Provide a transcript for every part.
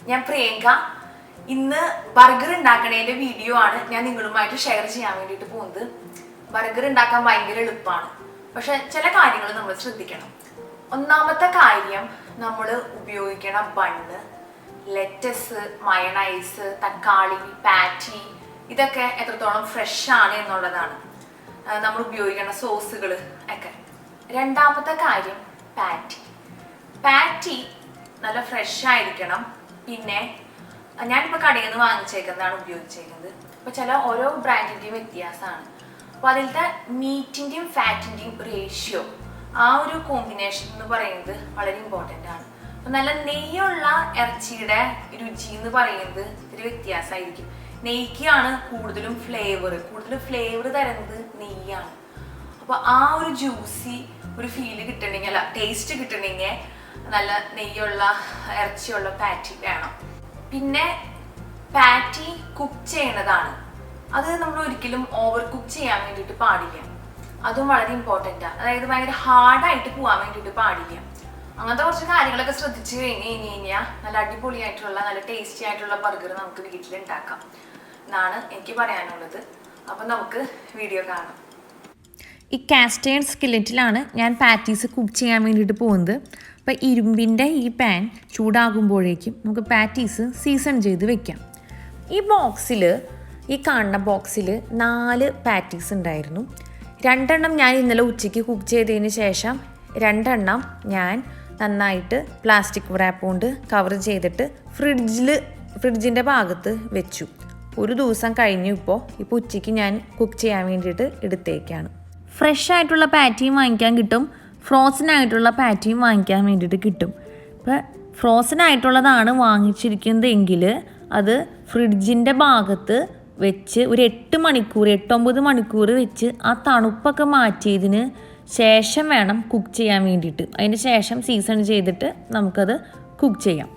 ഞാൻ പ്രിയങ്ക. ഇന്ന് burger ഉണ്ടാക്കണേന്റെ video ആണ് ഞാൻ നിങ്ങളുമായിട്ട് ഷെയർ ചെയ്യാൻ വേണ്ടിയിട്ട് പോകുന്നത്. ബർഗർ ഉണ്ടാക്കാൻ ഭയങ്കര എളുപ്പമാണ്, പക്ഷെ ചില കാര്യങ്ങൾ നമ്മൾ ശ്രദ്ധിക്കണം. ഒന്നാമത്തെ കാര്യം, നമ്മൾ ഉപയോഗിക്കണ ബണ്ണ്, ലെറ്റസ്, മയണൈസ്, തക്കാളി, പാറ്റി ഇതൊക്കെ എത്രത്തോളം ഫ്രഷ് ആണ് എന്നുള്ളതാണ്. നമ്മൾ ഉപയോഗിക്കുന്ന സോസുകൾ ഒക്കെ. രണ്ടാമത്തെ കാര്യം, പാറ്റി നല്ല ഫ്രഷ് ആയിരിക്കണം. പിന്നെ ഞാനിപ്പോൾ കടയിൽ നിന്ന് വാങ്ങിച്ചേക്കുന്നതാണ് ഉപയോഗിച്ചേക്കുന്നത്. അപ്പോൾ ചില ഓരോ ബ്രാൻഡിൻ്റെയും വ്യത്യാസമാണ്. അപ്പോൾ അതിലത്തെ മീറ്റിൻ്റെയും ഫാറ്റിൻ്റെയും റേഷ്യോ, ആ ഒരു കോമ്പിനേഷൻ എന്ന് പറയുന്നത് വളരെ ഇമ്പോർട്ടൻ്റ് ആണ്. അപ്പോൾ നല്ല നെയ്യുള്ള ഇറച്ചിയുടെ രുചി എന്ന് പറയുന്നത് ഒരു വ്യത്യാസമായിരിക്കും. നെയ്ക്കാണ് കൂടുതലും ഫ്ലേവർ തരുന്നത് നെയ്യാണ്. അപ്പോൾ ആ ഒരു ജ്യൂസി ഒരു ഫീല് കിട്ടണമെങ്കിൽ, അല്ല ടേസ്റ്റ് കിട്ടണമെങ്കിൽ നല്ല നെയ്യുള്ള ഇറച്ചിയുള്ള പാറ്റി വേണം. പിന്നെ പാറ്റി കുക്ക് ചെയ്യണതാണ്. അത് നമ്മൾ ഒരിക്കലും ഓവർ കുക്ക് ചെയ്യാൻ വേണ്ടിയിട്ട് പാടില്ല. അതും വളരെ ഇമ്പോർട്ടൻ്റാണ്. അതായത് ഭയങ്കര ഹാർഡായിട്ട് പോകാൻ വേണ്ടിയിട്ട് പാടില്ല. അങ്ങനത്തെ കുറച്ച് കാര്യങ്ങളൊക്കെ ശ്രദ്ധിച്ചു കഴിഞ്ഞാൽ നല്ല അടിപൊളിയായിട്ടുള്ള നല്ല ടേസ്റ്റി ആയിട്ടുള്ള ബർഗർ നമുക്ക് വീട്ടിൽ ഉണ്ടാക്കാം എന്നാണ് എനിക്ക് പറയാനുള്ളത്. അപ്പം നമുക്ക് വീഡിയോ കാണാം. ഈ കാസ്റ്റേൺ സ്കില്ലറ്റിലാണ് ഞാൻ പാറ്റീസ് കുക്ക് ചെയ്യാൻ വേണ്ടിയിട്ട് പോകുന്നത്. അപ്പോൾ ഇരുമ്പിൻ്റെ ഈ പാൻ ചൂടാകുമ്പോഴേക്കും നമുക്ക് പാറ്റീസ് സീസൺ ചെയ്ത് വെക്കാം. ഈ കാണുന്ന ബോക്സിൽ 4 പാറ്റീസ് ഉണ്ടായിരുന്നു. 2 എണ്ണം ഞാൻ ഇന്നലെ ഉച്ചയ്ക്ക് കുക്ക് ചെയ്തതിന് ശേഷം 2 എണ്ണം ഞാൻ നന്നായിട്ട് പ്ലാസ്റ്റിക് റാപ്പ് കൊണ്ട് കവർ ചെയ്തിട്ട് ഫ്രിഡ്ജിൻ്റെ ഭാഗത്ത് വെച്ചു. ഒരു ദിവസം കഴിഞ്ഞു. ഇപ്പോൾ ഉച്ചയ്ക്ക് ഞാൻ കുക്ക് ചെയ്യാൻ വേണ്ടിയിട്ട് എടുത്തേക്കാണ്. ഫ്രഷ് ആയിട്ടുള്ള പാറ്റിയും വാങ്ങിക്കാൻ കിട്ടും, ഫ്രോസൺ ആയിട്ടുള്ള പാറ്റിയും വാങ്ങിക്കാൻ വേണ്ടിയിട്ട് കിട്ടും. ഇപ്പോൾ ഫ്രോസൺ ആയിട്ടുള്ളതാണ് വാങ്ങിച്ചിരിക്കുന്നതെങ്കിൽ അത് ഫ്രിഡ്ജിൻ്റെ ഭാഗത്ത് വെച്ച് ഒരു 8-9 മണിക്കൂർ വെച്ച് ആ തണുപ്പൊക്കെ മാറ്റിയതിന് ശേഷം വേണം കുക്ക് ചെയ്യാൻ വേണ്ടിയിട്ട്. അതിന് ശേഷം സീസൺ ചെയ്തിട്ട് നമുക്കത് കുക്ക് ചെയ്യാം.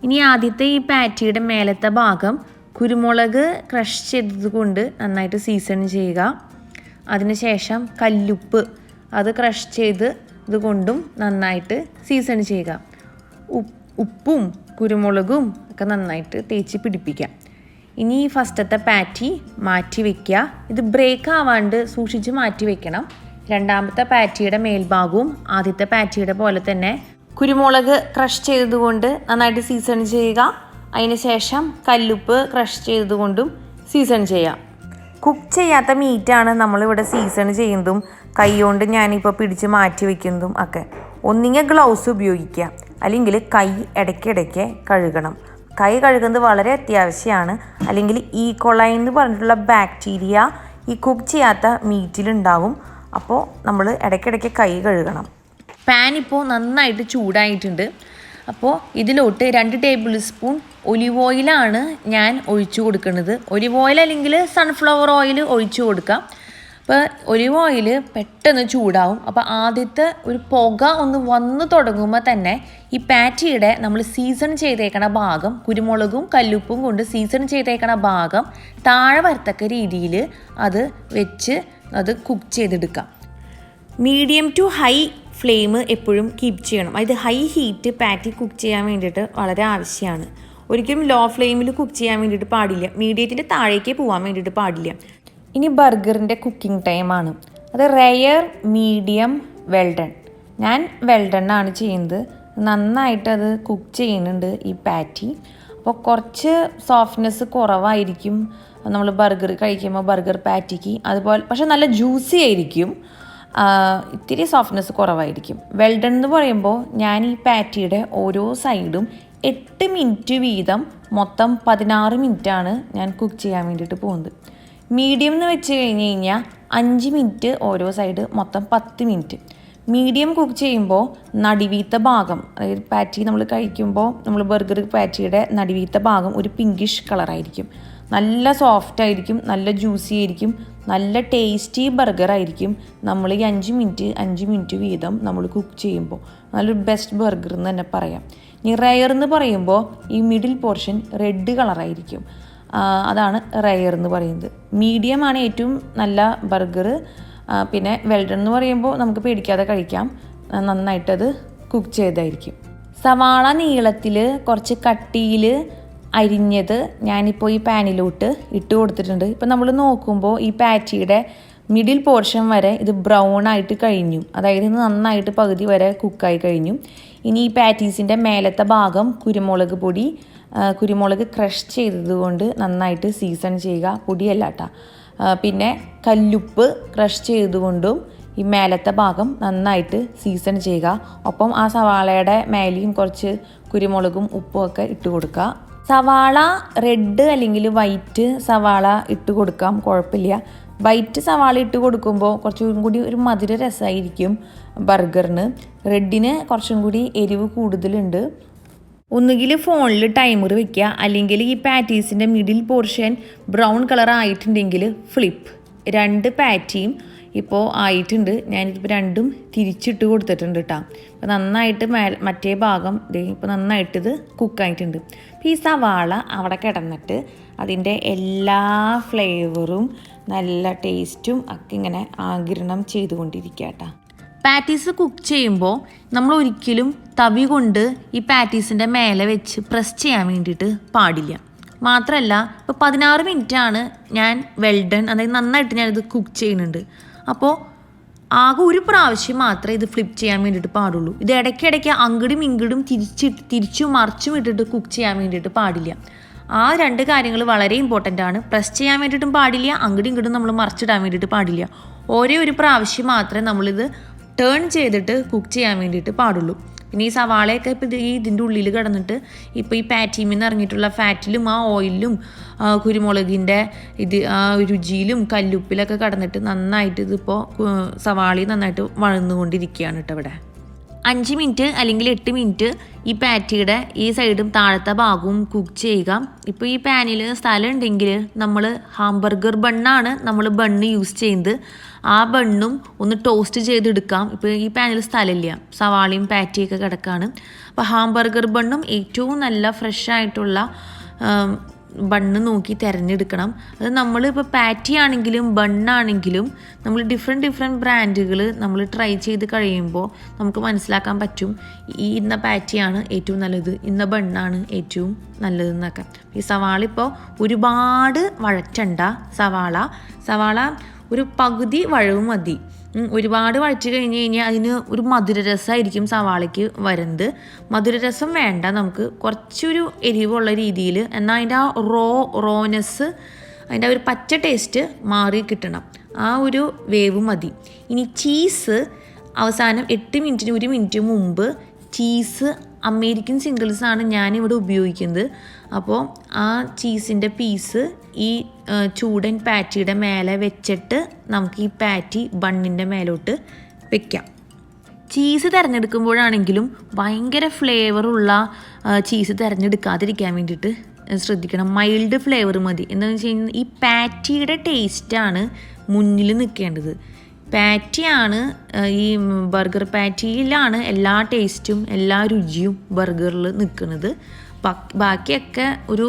ഇനി ആദ്യത്തെ ഈ പാറ്റിയുടെ മേലത്തെ ഭാഗം കുരുമുളക് ക്രഷ് ചെയ്തത് കൊണ്ട് നന്നായിട്ട് സീസൺ ചെയ്യുക. അതിനുശേഷം കല്ലുപ്പ് അത് ക്രഷ് ചെയ്ത് ഇതുകൊണ്ടും നന്നായിട്ട് സീസൺ ചെയ്യുക. ഉപ്പും കുരുമുളകും ഒക്കെ നന്നായിട്ട് തേച്ച് പിടിപ്പിക്കുക. ഇനി ഫസ്റ്റത്തെ പാറ്റി മാറ്റി വയ്ക്കുക. ഇത് ബ്രേക്ക് ആവാണ്ട് സൂക്ഷിച്ച് മാറ്റി വയ്ക്കണം. രണ്ടാമത്തെ പാറ്റിയുടെ മേൽഭാഗവും ആദ്യത്തെ പാറ്റിയുടെ പോലെ തന്നെ കുരുമുളക് ക്രഷ് ചെയ്തതുകൊണ്ട് നന്നായിട്ട് സീസൺ ചെയ്യുക. അതിന് ശേഷം കല്ലുപ്പ് ക്രഷ് ചെയ്തതുകൊണ്ടും സീസൺ ചെയ്യാം. കുക്ക് ചെയ്യാത്ത മീറ്റാണ് നമ്മളിവിടെ സീസൺ ചെയ്യുന്നതും കൈ കൊണ്ട് ഞാനിപ്പോൾ പിടിച്ച് മാറ്റി വയ്ക്കുന്നതും ഒക്കെ. ഒന്നുകിൽ ഗ്ലൗസ് ഉപയോഗിക്കുക, അല്ലെങ്കിൽ കൈ ഇടയ്ക്കിടയ്ക്ക് കഴുകണം. കൈ കഴുകുന്നത് വളരെ അത്യാവശ്യമാണ്. അല്ലെങ്കിൽ കോളൈ എന്ന് പറഞ്ഞിട്ടുള്ള ബാക്ടീരിയ ഈ കുക്ക് ചെയ്യാത്ത മീറ്റിലുണ്ടാവും. അപ്പോൾ നമ്മൾ ഇടയ്ക്കിടയ്ക്ക് കൈ കഴുകണം. പാൻ ഇപ്പോൾ നന്നായിട്ട് ചൂടായിട്ടുണ്ട്. അപ്പോൾ ഇതിലോട്ട് 2 ടേബിൾ സ്പൂൺ ഒലിവ് ഓയിലാണ് ഞാൻ ഒഴിച്ചു കൊടുക്കുന്നത്. ഒലിവ് ഓയിൽ അല്ലെങ്കിൽ സൺഫ്ലവർ ഓയിൽ ഒഴിച്ചു കൊടുക്കാം. അപ്പോൾ ഒലിവ് ഓയിൽ പെട്ടെന്ന് ചൂടാവും. അപ്പോൾ ആദ്യത്തെ ഒരു പുക ഒന്ന് വന്ന് തുടങ്ങുമ്പോൾ തന്നെ ഈ പാറ്റിയുടെ നമ്മൾ സീസൺ ചെയ്തേക്കണ ഭാഗം, കുരുമുളകും കല്ലുപ്പും കൊണ്ട് സീസൺ ചെയ്തേക്കണ ഭാഗം താഴെ വരത്തക്ക രീതിയിൽ അത് വെച്ച് അത് കുക്ക് ചെയ്തെടുക്കാം. മീഡിയം ടു ഹൈ ഫ്ലെയിം എപ്പോഴും കീപ്പ് ചെയ്യണം. അതായത് ഹൈ ഹീറ്റ് പാറ്റി കുക്ക് ചെയ്യാൻ വേണ്ടിയിട്ട് വളരെ ആവശ്യമാണ്. ഒരിക്കലും ലോ ഫ്ലെയിമിൽ കുക്ക് ചെയ്യാൻ വേണ്ടിയിട്ട് പാടില്ല. മീഡിയത്തിൻ്റെ താഴേക്ക് പോകാൻ വേണ്ടിയിട്ട് പാടില്ല. ഇനി ബർഗറിൻ്റെ കുക്കിംഗ് ടൈമാണ്. അത് റെയർ, മീഡിയം, വെൽഡൺ. ഞാൻ വെൽഡണ്ണാണ് ചെയ്യുന്നത്. നന്നായിട്ട് അത് കുക്ക് ചെയ്യുന്നുണ്ട് ഈ പാറ്റി. അപ്പോൾ കുറച്ച് സോഫ്റ്റ്നെസ് കുറവായിരിക്കും നമ്മൾ ബർഗർ കഴിക്കുമ്പോൾ ബർഗർ പാറ്റിക്ക്. അതുപോലെ പക്ഷെ നല്ല ജ്യൂസി ആയിരിക്കും. ഇത്തിരി സോഫ്റ്റ്നെസ് കുറവായിരിക്കും. വെൽഡൺ എന്ന് പറയുമ്പോൾ ഞാൻ ഈ പാറ്റിയുടെ ഓരോ സൈഡും 8 മിനിറ്റ് വീതം മൊത്തം 16 മിനിറ്റാണ് ഞാൻ കുക്ക് ചെയ്യാൻ വേണ്ടിയിട്ട് പോകുന്നത്. മീഡിയം എന്ന് വെച്ച് കഴിഞ്ഞാൽ 5 മിനിറ്റ് ഓരോ സൈഡ്, മൊത്തം 10 മിനിറ്റ്. മീഡിയം കുക്ക് ചെയ്യുമ്പോൾ നടുവീത്ത ഭാഗം, അതായത് പാറ്റി നമ്മൾ കഴിക്കുമ്പോൾ നമ്മൾ ബർഗർ പാറ്റിയുടെ നടുവീത്ത ഭാഗം ഒരു പിങ്കിഷ് കളറായിരിക്കും. നല്ല സോഫ്റ്റ് ആയിരിക്കും, നല്ല ജ്യൂസി ആയിരിക്കും, നല്ല ടേസ്റ്റി ബർഗർ ആയിരിക്കും. നമ്മൾ ഈ 5 മിനിറ്റ് വീതം നമ്മൾ കുക്ക് ചെയ്യുമ്പോൾ നല്ലൊരു ബെസ്റ്റ് ബർഗർ എന്ന് തന്നെ പറയാം. ഇനി റെയർ എന്ന് പറയുമ്പോൾ ഈ മിഡിൽ പോർഷൻ റെഡ് കളറായിരിക്കും. അതാണ് റെയർ എന്ന് പറയുന്നത്. മീഡിയമാണ് ഏറ്റവും നല്ല ബർഗർ. പിന്നെ വെൽഡൺ എന്ന് പറയുമ്പോൾ നമുക്ക് പേടിക്കാതെ കഴിക്കാം, നന്നായിട്ടത് കുക്ക് ചെയ്തായിരിക്കും. സവാള നീളത്തിൽ കുറച്ച് കട്ടിയിൽ അരിഞ്ഞത് ഞാനിപ്പോൾ ഈ പാനിലോട്ട് ഇട്ട് കൊടുത്തിട്ടുണ്ട്. ഇപ്പം നമ്മൾ നോക്കുമ്പോൾ ഈ പാറ്റിയുടെ മിഡിൽ പോർഷൻ വരെ ഇത് ബ്രൗൺ ആയിട്ട് കഴിഞ്ഞു, അതായത് നന്നായിട്ട് പകുതി വരെ കുക്കായി കഴിഞ്ഞു. ഇനി ഈ പാറ്റീസിൻ്റെ മേലത്തെ ഭാഗം കുരുമുളക് പൊടി, കുരുമുളക് ക്രഷ് ചെയ്തതുകൊണ്ട് നന്നായിട്ട് സീസൺ ചെയ്യുക, പൊടിയല്ല കേട്ടോ. പിന്നെ കല്ലുപ്പ് ക്രഷ് ചെയ്തുകൊണ്ടും ഈ മേലത്തെ ഭാഗം നന്നായിട്ട് സീസൺ ചെയ്യുക. ഒപ്പം ആ സവാളയുടെ മേലെയും കുറച്ച് കുരുമുളകും ഉപ്പും ഒക്കെ ഇട്ട് കൊടുക്കുക. സവാള റെഡ് അല്ലെങ്കിൽ വൈറ്റ് സവാള ഇട്ട് കൊടുക്കാം, കുഴപ്പമില്ല. വൈറ്റ് സവാള ഇട്ട് കൊടുക്കുമ്പോൾ കുറച്ചും കൂടി ഒരു മധുര രസമായിരിക്കും ബർഗറിന്. റെഡിന് കുറച്ചും കൂടി എരിവ് കൂടുതലുണ്ട്. ഒന്നുകിൽ ഫോണിൽ ടൈമർ വെക്കുക, അല്ലെങ്കിൽ ഈ പാറ്റീസിൻ്റെ മിഡിൽ പോർഷൻ ബ്രൗൺ കളർ ആയിട്ടുണ്ടെങ്കിൽ ഫ്ലിപ്പ്. 2 പാറ്റിയും ഇപ്പോൾ ആയിട്ടുണ്ട്. ഞാനിപ്പോൾ രണ്ടും തിരിച്ചിട്ട് കൊടുത്തിട്ടുണ്ട് കേട്ടോ. അപ്പോൾ നന്നായിട്ട് മറ്റേ ഭാഗം ഇപ്പോൾ നന്നായിട്ടിത് കുക്കായിട്ടുണ്ട്. അപ്പോൾ ഈ സവാള അവിടെ കിടന്നിട്ട് അതിൻ്റെ എല്ലാ ഫ്ലേവറും നല്ല ടേസ്റ്റും ഒക്കെ ഇങ്ങനെ ആഗിരണം ചെയ്തുകൊണ്ടിരിക്കുക കേട്ടോ. പാറ്റീസ് കുക്ക് ചെയ്യുമ്പോൾ നമ്മൾ ഒരിക്കലും തവി കൊണ്ട് ഈ പാറ്റീസിൻ്റെ മേലെ വെച്ച് പ്രസ് ചെയ്യാൻ വേണ്ടിയിട്ട് പാടില്ല. മാത്രമല്ല ഇപ്പോൾ 16 മിനിറ്റാണ് ഞാൻ വെൽഡൺ, അതായത് നന്നായിട്ട് ഞാനിത് കുക്ക് ചെയ്യുന്നുണ്ട്. അപ്പോൾ ആകെ ഒരു പ്രാവശ്യം മാത്രമേ ഇത് ഫ്ലിപ്പ് ചെയ്യാൻ വേണ്ടിയിട്ട് പാടുള്ളൂ. ഇത് ഇടയ്ക്കിടയ്ക്ക് അങ്ങടും ഇങ്ങടും തിരിച്ചും മറിച്ചും ഇട്ടിട്ട് കുക്ക് ചെയ്യാൻ വേണ്ടിയിട്ട് പാടില്ല. ആ 2 കാര്യങ്ങൾ വളരെ ഇമ്പോർട്ടൻ്റ് ആണ്. പ്രസ് ചെയ്യാൻ വേണ്ടിയിട്ടും പാടില്ല, അങ്ങടും ഇങ്ങടും നമ്മൾ മറിച്ചിടാൻ വേണ്ടിയിട്ട് പാടില്ല. ഒരേ ഒരു പ്രാവശ്യം മാത്രമേ നമ്മളിത് ടേൺ ചെയ്തിട്ട് കുക്ക് ചെയ്യാൻ വേണ്ടിയിട്ട് പാടുള്ളൂ. പിന്നെ ഈ സവാളയൊക്കെ ഇപ്പോൾ ഇതിൻ്റെ ഉള്ളിൽ കിടന്നിട്ട് ഇപ്പോൾ ഈ പാറ്റീമിൽ നിന്ന് ഇറങ്ങിയിട്ടുള്ള ഫാറ്റിലും ആ ഓയിലും കുരുമുളകിൻ്റെ ആ രുചിയിലും കല്ലുപ്പിലൊക്കെ കിടന്നിട്ട് നന്നായിട്ട് ഇതിപ്പോൾ സവാളയും നന്നായിട്ട് വഴന്നുകൊണ്ടിരിക്കുകയാണ് കേട്ടോ. ഇവിടെ 5 മിനിറ്റ് അല്ലെങ്കിൽ 8 മിനിറ്റ് ഈ പാറ്റിയുടെ ഈ സൈഡും താഴത്തെ ഭാഗവും കുക്ക് ചെയ്യുക. ഇപ്പോൾ ഈ പാനിൽ സ്ഥലം ഉണ്ടെങ്കിൽ നമ്മൾ ഹാംബർഗർ ബണ്ണാണ് നമ്മൾ ബണ്ണ് യൂസ് ചെയ്യുന്നത്. ആ ബണ്ണും ഒന്ന് ടോസ്റ്റ് ചെയ്തെടുക്കാം. ഇപ്പോൾ ഈ പാനിൽ സ്ഥലമില്ല, സവാളയും പാറ്റിയൊക്കെ കിടക്കുകയാണ്. അപ്പോൾ ഹാംബർഗർ ബണ്ണും ഏറ്റവും നല്ല ഫ്രഷ് ആയിട്ടുള്ള ബണ്ണ് നോക്കി തിരഞ്ഞെടുക്കണം. അത് നമ്മൾ ഇപ്പോൾ പാറ്റി ആണെങ്കിലും ബണ്ണാണെങ്കിലും നമ്മൾ ഡിഫറെൻറ്റ് ബ്രാൻഡുകൾ നമ്മൾ ട്രൈ ചെയ്ത് കഴിയുമ്പോൾ നമുക്ക് മനസ്സിലാക്കാൻ പറ്റും ഇന്ന പാറ്റിയാണ് ഏറ്റവും നല്ലത്, ഇന്ന ബണ്ണാണ് ഏറ്റവും നല്ലതെന്നൊക്കെ. ഈ സവാള ഇപ്പോൾ ഒരുപാട് വഴറ്റണ്ട, സവാള ഒരു പകുതി വഴവ് മതി. ഒരുപാട് വഴറ്റി കഴിഞ്ഞ് കഴിഞ്ഞാൽ അതിന് ഒരു മധുരരസമായിരിക്കും സവാളയ്ക്ക് വരുന്നത്. മധുരരസം വേണ്ട, നമുക്ക് കുറച്ചൊരു എരിവുള്ള രീതിയിൽ, എന്നാൽ അതിൻ്റെ ആ റോനെസ്, അതിൻ്റെ ഒരു പച്ച ടേസ്റ്റ് മാറി കിട്ടണം. ആ ഒരു വേവ് മതി. ഇനി ചീസ് അവസാനം 8 മിനിറ്റിന് 1 മിനിറ്റ് മുമ്പ് ചീസ് അമേരിക്കൻ സിംഗിൾസാണ് ഞാനിവിടെ ഉപയോഗിക്കുന്നത്. അപ്പോൾ ആ ചീസിൻ്റെ പീസ് ഈ ചൂടൻ പാറ്റിയുടെ മേലെ വെച്ചിട്ട് നമുക്ക് ഈ പാറ്റി ബണ്ണിൻ്റെ മേലോട്ട് വെക്കാം. ചീസ് തിരഞ്ഞെടുക്കുമ്പോഴാണെങ്കിലും ഭയങ്കര ഫ്ലേവറുള്ള ചീസ് തിരഞ്ഞെടുക്കാതിരിക്കാൻ വേണ്ടിയിട്ട് ശ്രദ്ധിക്കണം. മൈൽഡ് ഫ്ലേവർ മതി. എന്താണെന്ന് വെച്ച് കഴിഞ്ഞാൽ ഈ പാറ്റിയുടെ ടേസ്റ്റാണ് മുന്നിൽ നിൽക്കേണ്ടത്. പാറ്റിയാണ് ഈ ബർഗർ പാറ്റിയിലാണ് എല്ലാ ടേസ്റ്റും എല്ലാ രുചിയും ബർഗറിൽ നിൽക്കുന്നത്. ബാക്കിയൊക്കെ ഒരു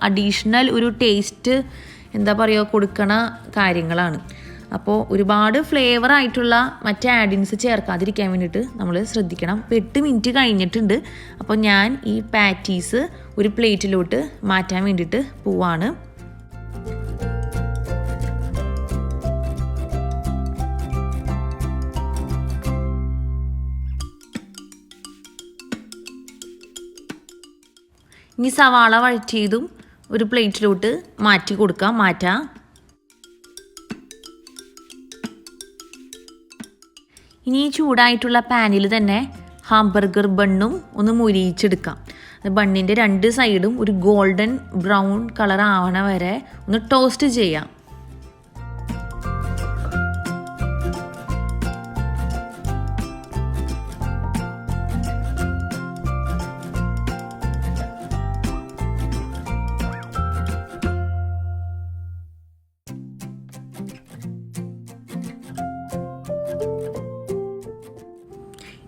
അഡീഷണൽ ഒരു ടേസ്റ്റ് എന്താ പറയുക കൊടുക്കണ കാര്യങ്ങളാണ്. അപ്പോൾ ഒരുപാട് ഫ്ലേവർ ആയിട്ടുള്ള മറ്റ് ആഡിൻസ് ചേർക്കാതിരിക്കാൻ വേണ്ടിയിട്ട് നമ്മൾ ശ്രദ്ധിക്കണം. ഇപ്പോൾ 8 മിനിറ്റ് കഴിഞ്ഞിട്ടുണ്ട്. അപ്പോൾ ഞാൻ ഈ പാറ്റീസ് ഒരു പ്ലേറ്റിലോട്ട് മാറ്റാൻ വേണ്ടിയിട്ട് പോവാണ്. ഇനി സവാള വഴറ്റിയതും ഒരു പ്ലേറ്റിലോട്ട് മാറ്റാം. ഇനി ചൂടായിട്ടുള്ള പാനിൽ തന്നെ ഹാംബർഗർ ബണ്ണും ഒന്ന് മൊരിയിച്ചെടുക്കാം. ബണ്ണിൻ്റെ 2 സൈഡും ഒരു ഗോൾഡൻ ബ്രൗൺ കളർ ആവണ വരെ ഒന്ന് ടോസ്റ്റ് ചെയ്യാം.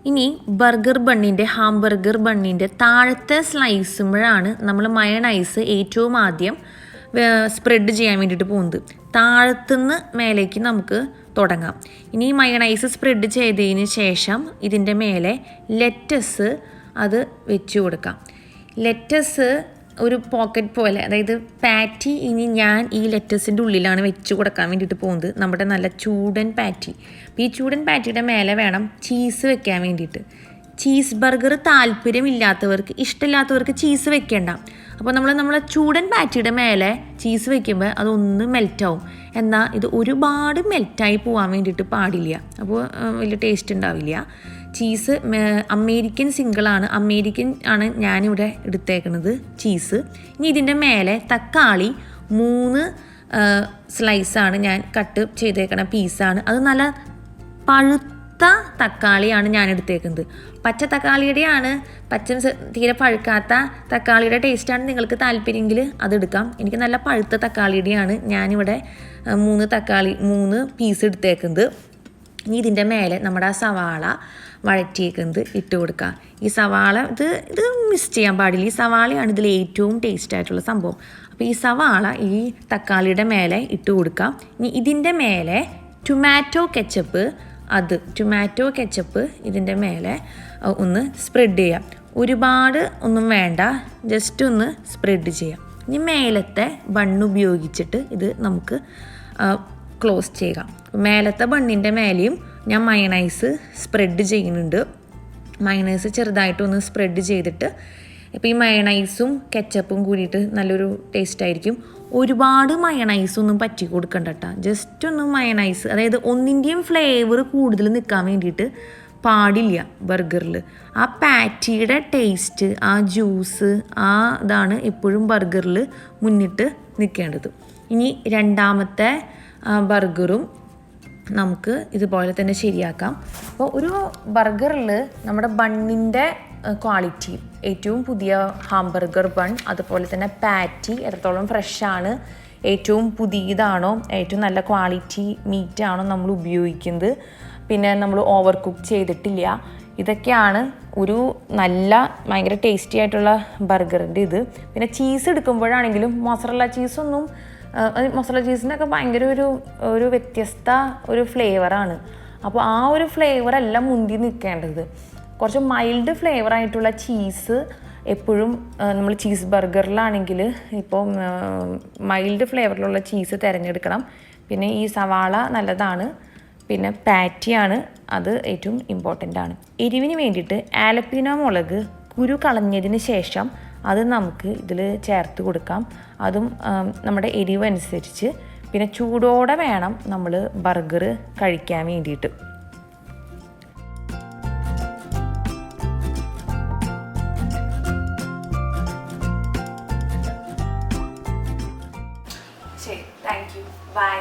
ഇനി ഹാംബർഗർ ബണ്ണിൻ്റെ താഴത്തെ സ്ലൈസുമ്പോഴാണ് നമ്മൾ മയണൈസ് ഏറ്റവും ആദ്യം സ്പ്രെഡ് ചെയ്യാൻ വേണ്ടിയിട്ട് പോകുന്നത്. താഴത്തുനിന്ന് മേലേക്ക് നമുക്ക് തുടങ്ങാം. ഇനി മയണൈസ് സ്പ്രെഡ് ചെയ്തതിന് ശേഷം ഇതിൻ്റെ മേലെ ലെറ്റസ് അത് വെച്ച് കൊടുക്കാം. ലെറ്റസ് ഒരു പോക്കറ്റ് പോലെ, അതായത് പാറ്റി ഇനി ഞാൻ ഈ ലെറ്റസിൻ്റെ ഉള്ളിലാണ് വെച്ച് കൊടുക്കാൻ വേണ്ടിയിട്ട് പോകുന്നത്, നമ്മുടെ നല്ല ചൂടൻ പാറ്റി. അപ്പോൾ ഈ ചൂടൻ പാറ്റിയുടെ മേലെ വേണം ചീസ് വെക്കാൻ വേണ്ടിയിട്ട്. ചീസ് ബർഗർ താല്പര്യമില്ലാത്തവർക്ക്, ഇഷ്ടമില്ലാത്തവർക്ക് ചീസ് വെക്കേണ്ട. അപ്പോൾ നമ്മളെ ചൂടൻ പാറ്റിയുടെ മേലെ ചീസ് വെക്കുമ്പോൾ അതൊന്ന് മെൽറ്റാവും. എന്നാൽ ഇത് ഒരുപാട് മെൽറ്റായി പോകാൻ വേണ്ടിയിട്ട് പാടില്ല, അപ്പോൾ വലിയ ടേസ്റ്റ് ഉണ്ടാവില്ല. ചീസ് അമേരിക്കൻ സിംഗിളാണ്, അമേരിക്കൻ ആണ് ഞാനിവിടെ എടുത്തേക്കുന്നത് ചീസ്. ഇനി ഇതിൻ്റെ മേലെ തക്കാളി 3 സ്ലൈസാണ് ഞാൻ കട്ട് ചെയ്തേക്കണ പീസാണ്. അത് നല്ല പഴുത്ത തക്കാളിയാണ് ഞാൻ എടുത്തേക്കുന്നത്. പച്ച തക്കാളിയുടെയാണ്, തീരെ പഴുക്കാത്ത തക്കാളിയുടെ ടേസ്റ്റാണ് നിങ്ങൾക്ക് താല്പര്യമെങ്കിൽ അതെടുക്കാം. എനിക്ക് നല്ല പഴുത്ത തക്കാളിയുടെയാണ് ഞാനിവിടെ 3 പീസ് എടുത്തേക്കുന്നത്. ഇനി ഇതിൻ്റെ മേലെ നമ്മുടെ ആ സവാള വഴറ്റിയേക്കുന്നത് ഇട്ട് കൊടുക്കുക. ഈ സവാള ഇത് മിസ് ചെയ്യാൻ പാടില്ല. ഈ സവാളയാണ് ഇതിൽ ഏറ്റവും ടേസ്റ്റ് ആയിട്ടുള്ള സംഭവം. അപ്പോൾ ഈ സവാള ഈ തക്കാളിയുടെ മേലെ ഇട്ട് കൊടുക്കാം. ഇനി ഇതിൻ്റെ മേലെ ടൊമാറ്റോ കെച്ചപ്പ് ഇതിൻ്റെ മേലെ ഒന്ന് സ്പ്രെഡ് ചെയ്യാം. ഒരുപാട് ഒന്നും വേണ്ട, ജസ്റ്റ് ഒന്ന് സ്പ്രെഡ് ചെയ്യാം. ഇനി മേലത്തെ ബണ്ണ് ഉപയോഗിച്ചിട്ട് ഇത് നമുക്ക് ക്ലോസ് ചെയ്യാം. മേലത്തെ ബണ്ണിൻ്റെ മേലെയും ഞാൻ മയണൈസ് സ്പ്രെഡ് ചെയ്യുന്നുണ്ട്. മയണൈസ് ചെറുതായിട്ടൊന്ന് സ്പ്രെഡ് ചെയ്തിട്ട്, ഇപ്പോൾ ഈ മയണൈസും കെച്ചപ്പും കൂടിയിട്ട് നല്ലൊരു ടേസ്റ്റ് ആയിരിക്കും. ഒരുപാട് മയണൈസൊന്നും പറ്റി കൊടുക്കണ്ട കേട്ടോ, ജസ്റ്റ് ഒന്ന് മയണൈസ്, അതായത് ഒന്നിൻ്റെയും ഫ്ലേവർ കൂടുതൽ നിൽക്കാൻ വേണ്ടിയിട്ട് പാടില്ല ബർഗറിൽ. ആ പാറ്റിയുടെ ടേസ്റ്റ്, ആ ജ്യൂസ്, ആ ഇതാണ് എപ്പോഴും ബർഗറിൽ മുന്നിട്ട് നിൽക്കേണ്ടത്. ഇനി രണ്ടാമത്തെ ബർഗറും നമുക്ക് ഇതുപോലെ തന്നെ ശരിയാക്കാം. അപ്പോൾ ഒരു ബർഗറിൽ നമ്മുടെ ബണ്ണിൻ്റെ ക്വാളിറ്റി, ഏറ്റവും പുതിയ ഹാംബർഗർ ബൺ, അതുപോലെ തന്നെ പാറ്റി എത്രത്തോളം ഫ്രഷാണ്, ഏറ്റവും പുതിയതാണോ, ഏറ്റവും നല്ല ക്വാളിറ്റി മീറ്റാണോ നമ്മൾ ഉപയോഗിക്കുന്നത്, പിന്നെ നമ്മൾ ഓവർ കുക്ക് ചെയ്തിട്ടില്ല, ഇതൊക്കെയാണ് ഒരു നല്ല ഭയങ്കര ടേസ്റ്റി ആയിട്ടുള്ള ബർഗറിൻ്റെ ഇത്. പിന്നെ ചീസ് എടുക്കുമ്പോഴാണെങ്കിലും മൊസറല്ല ചീസിനൊക്കെ ഭയങ്കര ഒരു വ്യത്യസ്ത ഒരു ഫ്ലേവറാണ്. അപ്പോൾ ആ ഒരു ഫ്ലേവറല്ല മുന്തി നിൽക്കേണ്ടത്. കുറച്ച് മൈൽഡ് ഫ്ലേവറായിട്ടുള്ള ചീസ് എപ്പോഴും നമ്മൾ ചീസ് ബർഗറിലാണെങ്കിൽ ഇപ്പോൾ മൈൽഡ് ഫ്ലേവറിലുള്ള ചീസ് തിരഞ്ഞെടുക്കണം. പിന്നെ ഈ സവാള നല്ലതാണ്, പിന്നെ പാറ്റിയാണ്, അത് ഏറ്റവും ഇമ്പോർട്ടൻ്റ് ആണ്. എരിവിന് വേണ്ടിയിട്ട് ആലപ്പീനോ മുളക് കുരു കളഞ്ഞതിന് ശേഷം അത് നമുക്ക് ഇതിൽ ചേർത്ത് കൊടുക്കാം. അതും നമ്മുടെ എരിവ് അനുസരിച്ച്. പിന്നെ ചൂടോടെ വേണം നമ്മൾ ബർഗർ കഴിക്കാൻ വേണ്ടിയിട്ട്. ശരി, താങ്ക് യു, ബൈ.